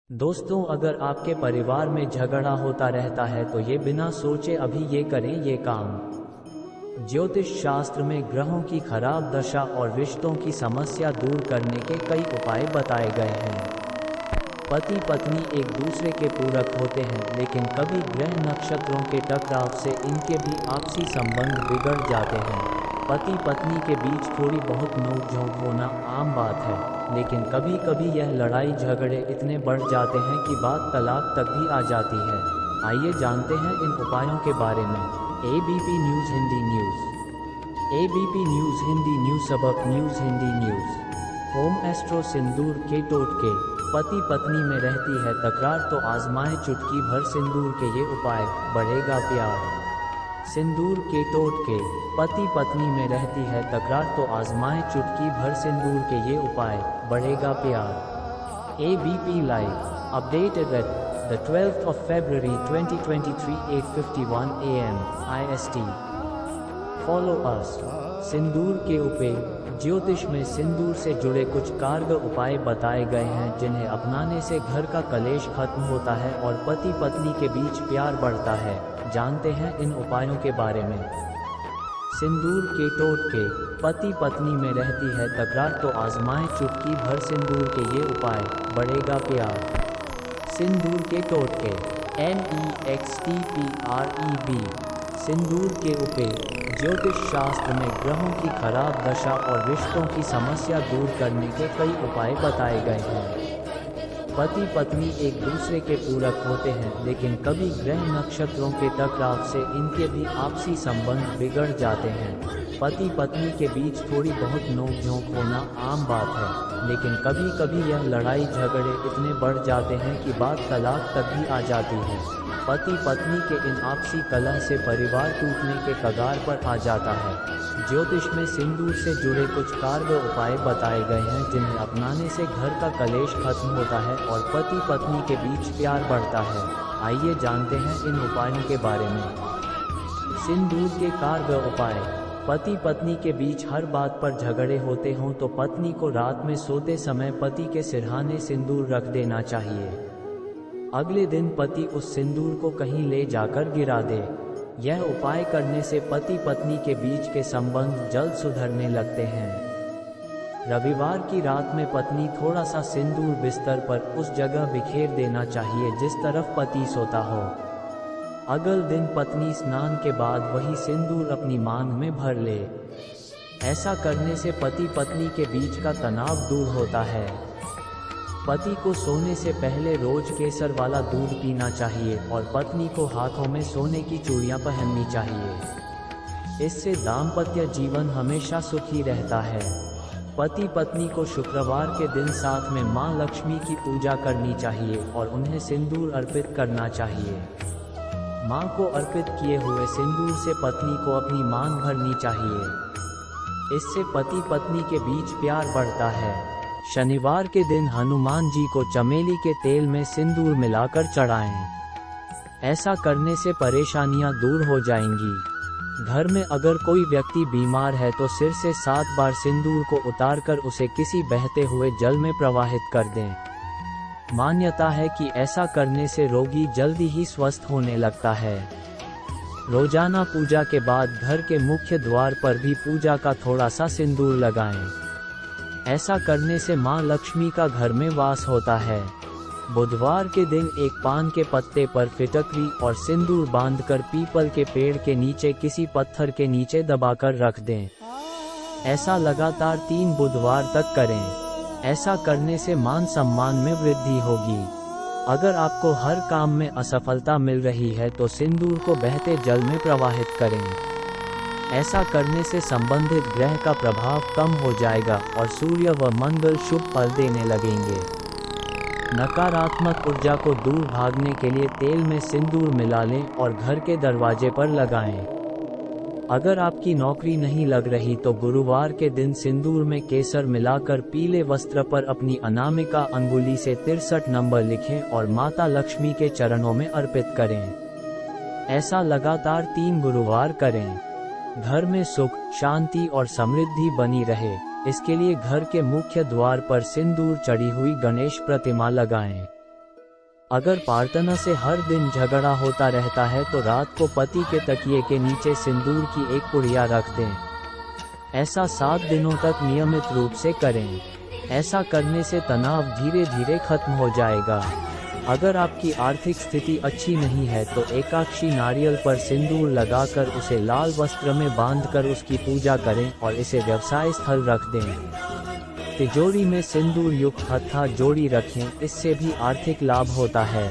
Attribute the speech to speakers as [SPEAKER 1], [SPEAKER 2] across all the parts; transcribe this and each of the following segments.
[SPEAKER 1] दोस्तों, अगर आपके परिवार में झगड़ा होता रहता है तो ये बिना सोचे अभी ये करें ये काम। ज्योतिष शास्त्र में ग्रहों की खराब दशा और रिश्तों की समस्या दूर करने के कई उपाय बताए गए हैं। पति पत्नी एक दूसरे के पूरक होते हैं, लेकिन कभी ग्रह नक्षत्रों के टकराव से इनके भी आपसी संबंध बिगड़ जाते हैं। पति पत्नी के बीच थोड़ी बहुत नोक-झोंक होना आम बात है, लेकिन कभी कभी यह लड़ाई झगड़े इतने बढ़ जाते हैं कि बात तलाक तक भी आ जाती है। आइए जानते हैं इन उपायों के बारे में। ABP news Hindi news. ABP news Hindi news. सबक news Hindi news. Home astro सिंदूर के टोटके। पति पत्नी में रहती है तकरार तो आजमाएं चुटकी भर सिंदूर के ये उपाय, बढ़ेगा प्यार। सिंदूर के टोटके। पति पत्नी में रहती है तकरार तो आजमाएं चुटकी भर सिंदूर के ये उपाय, बढ़ेगा प्यार। ABP live updated at the 12th of February 2023 8:51 AM IST। Follow us. सिंदूर के उपाय। ज्योतिष में सिंदूर से जुड़े कुछ कारगर उपाय बताए गए हैं जिन्हें अपनाने से घर का कलेश खत्म होता है और पति पत्नी के बीच प्यार बढ़ता है। जानते हैं इन उपायों के बारे में। सिंदूर के टोटके। पति पत्नी में रहती है तकरार तो आजमाएं चुटकी भर सिंदूर के ये उपाय, बढ़ेगा प्यार। सिंदूर के टोटके। NEXTPREB। सिंदूर के उपाय। ज्योतिष शास्त्र में ग्रहों की खराब दशा और रिश्तों की समस्या दूर करने के कई उपाय बताए गए हैं। पति पत्नी एक दूसरे के पूरक होते हैं, लेकिन कभी ग्रह नक्षत्रों के टकराव से इनके भी आपसी संबंध बिगड़ जाते हैं। पति पत्नी के बीच थोड़ी बहुत नोक-झोंक होना आम बात है, लेकिन कभी कभी यह लड़ाई झगड़े इतने बढ़ जाते हैं कि बात तलाक तक भी आ जाती है। पति पत्नी के इन आपसी कलह से परिवार टूटने के कगार पर आ जाता है। ज्योतिष में सिंदूर से जुड़े कुछ कारगर उपाय बताए गए हैं जिन्हें अपनाने से घर का कलेश खत्म होता है और पति पत्नी के बीच प्यार बढ़ता है। आइए जानते हैं इन उपायों के बारे में। सिंदूर के कारगर उपाय। पति पत्नी के बीच हर बात पर झगड़े होते हों तो पत्नी को रात में सोते समय पति के सिरहाने सिंदूर रख देना चाहिए। अगले दिन पति उस सिंदूर को कहीं ले जाकर गिरा दे। यह उपाय करने से पति पत्नी के बीच के संबंध जल्द सुधरने लगते हैं। रविवार की रात में पत्नी थोड़ा सा सिंदूर बिस्तर पर उस जगह बिखेर देना चाहिए जिस तरफ पति सोता हो। अगले दिन पत्नी स्नान के बाद वही सिंदूर अपनी मांग में भर ले। ऐसा करने से पति पत्नी के बीच का तनाव दूर होता है। पति को सोने से पहले रोज केसर वाला दूध पीना चाहिए और पत्नी को हाथों में सोने की चूड़ियां पहननी चाहिए। इससे दाम्पत्य जीवन हमेशा सुखी रहता है। पति पत्नी को शुक्रवार के दिन साथ में मां लक्ष्मी की पूजा करनी चाहिए और उन्हें सिंदूर अर्पित करना चाहिए। मां को अर्पित किए हुए सिंदूर से पत्नी को अपनी मांग भरनी चाहिए। इससे पति पत्नी के बीच प्यार बढ़ता है। शनिवार के दिन हनुमान जी को चमेली के तेल में सिंदूर मिलाकर चढ़ाएं। ऐसा करने से परेशानियां दूर हो जाएंगी। घर में अगर कोई व्यक्ति बीमार है तो सिर से 7 बार सिंदूर को उतारकर उसे किसी बहते हुए जल में प्रवाहित कर दें। मान्यता है कि ऐसा करने से रोगी जल्दी ही स्वस्थ होने लगता है। रोजाना पूजा के बाद घर के मुख्य द्वार पर भी पूजा का थोड़ा सा सिंदूर लगाएं। ऐसा करने से मां लक्ष्मी का घर में वास होता है। बुधवार के दिन एक पान के पत्ते पर फिटकरी और सिंदूर बांधकर पीपल के पेड़ के नीचे किसी पत्थर के नीचे दबाकर रख दें। ऐसा लगातार 3 बुधवार तक करें। ऐसा करने से मान सम्मान में वृद्धि होगी। अगर आपको हर काम में असफलता मिल रही है तो सिंदूर को बहते जल में प्रवाहित करें। ऐसा करने से संबंधित ग्रह का प्रभाव कम हो जाएगा और सूर्य व मंगल शुभ फल देने लगेंगे। नकारात्मक ऊर्जा को दूर भागने के लिए तेल में सिंदूर मिला लें और घर के दरवाजे पर लगाएं। अगर आपकी नौकरी नहीं लग रही तो गुरुवार के दिन सिंदूर में केसर मिलाकर पीले वस्त्र पर अपनी अनामिका अंगुली से 63 नंबर लिखें और माता लक्ष्मी के चरणों में अर्पित करें। ऐसा लगातार 3 गुरुवार करें। घर में सुख, शांति और समृद्धि बनी रहे, इसके लिए घर के मुख्य द्वार पर सिंदूर चढ़ी हुई गणेश प्रतिमा लगाएं। अगर पार्टनर से हर दिन झगड़ा होता रहता है तो रात को पति के तकिए के नीचे सिंदूर की एक पुड़िया रख दें। ऐसा 7 दिनों तक नियमित रूप से करें। ऐसा करने से तनाव धीरे धीरे खत्म हो जाएगा। अगर आपकी आर्थिक स्थिति अच्छी नहीं है तो एकाक्षी नारियल पर सिंदूर लगाकर उसे लाल वस्त्र में बांधकर उसकी पूजा करें और इसे व्यवसाय स्थल रख दें। तिजोरी में सिंदूर युक्त हत्था जोड़ी रखें, इससे भी आर्थिक लाभ होता है।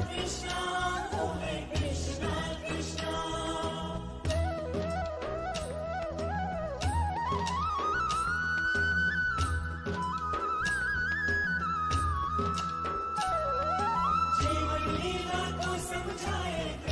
[SPEAKER 2] जीवन लीला को समझाए।